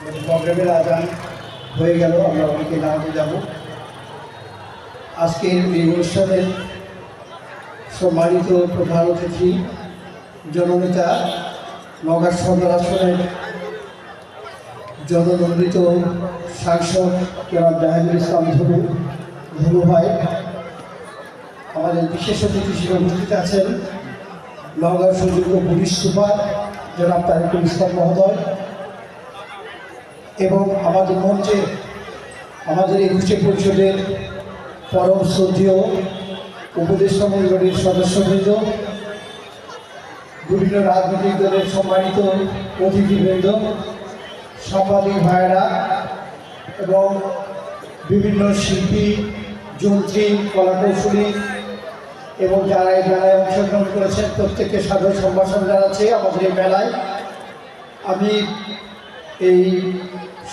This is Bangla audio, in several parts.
প্রোগ্রামের আজান হয়ে গেল, আমরা অনেকে নামাজে যাব। আজকের এই অনুষ্ঠানের সম্মানিত প্রধান অতিথি জননেতা নওগাঁ সদর আসনের জননন্দিত সাংসদ জনাব জাহিদুল ইসলাম ধনু ভাই, আমাদের বিশেষ অতিথি হিসেবে উপস্থিত আছেন নওগাঁ সুযোগ্য পুলিশ সুপার জনাব তারিকুল ইসলাম মহোদয়, এবং আমাদের মঞ্চে আমাদের 21 পরিষদের পরম শ্রদ্ধেয় উপদেষ্টা মণ্ডলীর সদস্যবৃন্দ, বিভিন্ন রাজনৈতিক দলের সম্মানিত অতিথিবৃন্দ, সাংবাদিক ভাইয়েরা এবং বিভিন্ন শিল্পী, যন্ত্রী, কলাকৌশলী এবং যারা এই মেলায় অংশগ্রহণ করেছেন প্রত্যেককে সাদর সম্ভাষণ জানাচ্ছি আমাদের এই মেলায়। আমি এই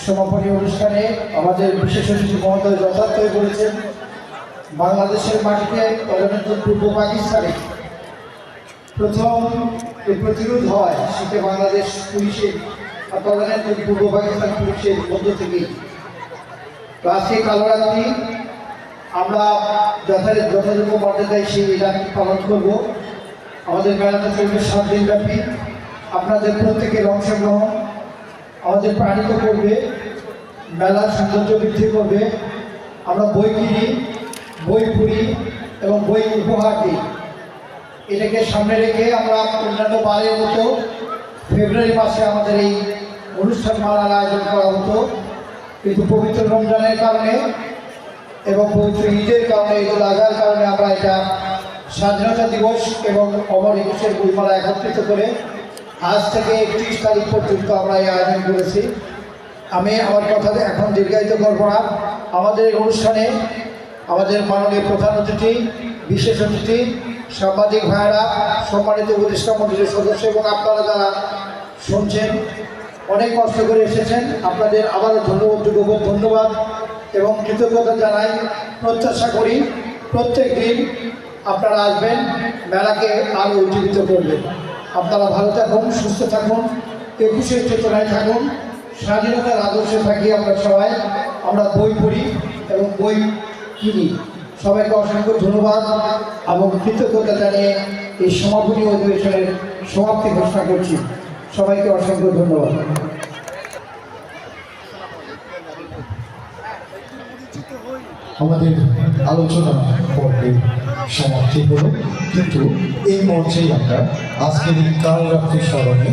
সমাপনী অনুষ্ঠানে আমাদের বিশেষ অতিথি মহোদয় যথার্থই বলেছেন, বাংলাদেশের মাটিতে তদানীন্তন পূর্ব পাকিস্তানে প্রথম প্রতিরোধ হয় সেটা বাংলাদেশ পুলিশের আর তদানীন্তন পূর্ব পাকিস্তান পুলিশের মধ্য থেকেই। তো আজকে কালো রাত্রি আমরা যথাযোগ্য মর্যাদায় সেই রাত্রি পালন করব। আমাদের মেলাটা চলবে 7 দিন ব্যাপী। আপনাদের প্রত্যেকের অংশগ্রহণ আমাদের প্রাণিত করবে, মেলার সৌন্দর্য বৃদ্ধি করবে। আমরা বই কিনি, বই পড়ি এবং বই উপহার দিই। এটাকে সামনে রেখে আমরা অন্যান্য বারের মতো ফেব্রুয়ারি মাসে আমাদের এই অনুষ্ঠান মালার আয়োজন করা হতো, কিন্তু পবিত্র রমজানের কারণে এবং পবিত্র ঈদের কারণে, ঈদুল আজহার কারণে আমরা এটা স্বাধীনতা দিবস এবং অমর একুশের বইমেলা একত্রিত করে আজ থেকে 31 তারিখ পর্যন্ত আমরা এই আয়োজন করেছি। আমি আমার কথা এখন দীর্ঘায়িত করব না। আমাদের এই অনুষ্ঠানে আমাদের মাননীয় প্রধান অতিথি, বিশেষ অতিথি, সাংবাদিক ভাইয়েরা, সম্মানিত উপদেষ্টা মণ্ডলীর সদস্য এবং আপনারা যারা শুনছেন, অনেক কষ্ট করে এসেছেন, আপনাদের আবারও ধন্যবাদ এবং কৃতজ্ঞতা জানাই। প্রত্যাশা করি প্রত্যেক দিন আপনারা আসবেন, মেলাকে আরও উজ্জীবিত করবেন। আপনারা ভালো থাকুন, সুস্থ থাকুন, 21-এর চেতনায় থাকুন, স্বাধীনতার আদর্শে থাকি আমরা সবাই। আমরা বই পড়ি এবং বই কিনি। সবাইকে অসংখ্য ধন্যবাদ এবং কৃতজ্ঞতা জানিয়ে এই সমাপনী অধিবেশনের সমাপ্তি ঘোষণা করছি। সবাইকে অসংখ্য ধন্যবাদ। আমাদের আলোচনা পর্বের সমাপ্তি হলো, কিন্তু এই মঞ্চেই আমরা আজকের এই কাল রাত্রি স্মরণে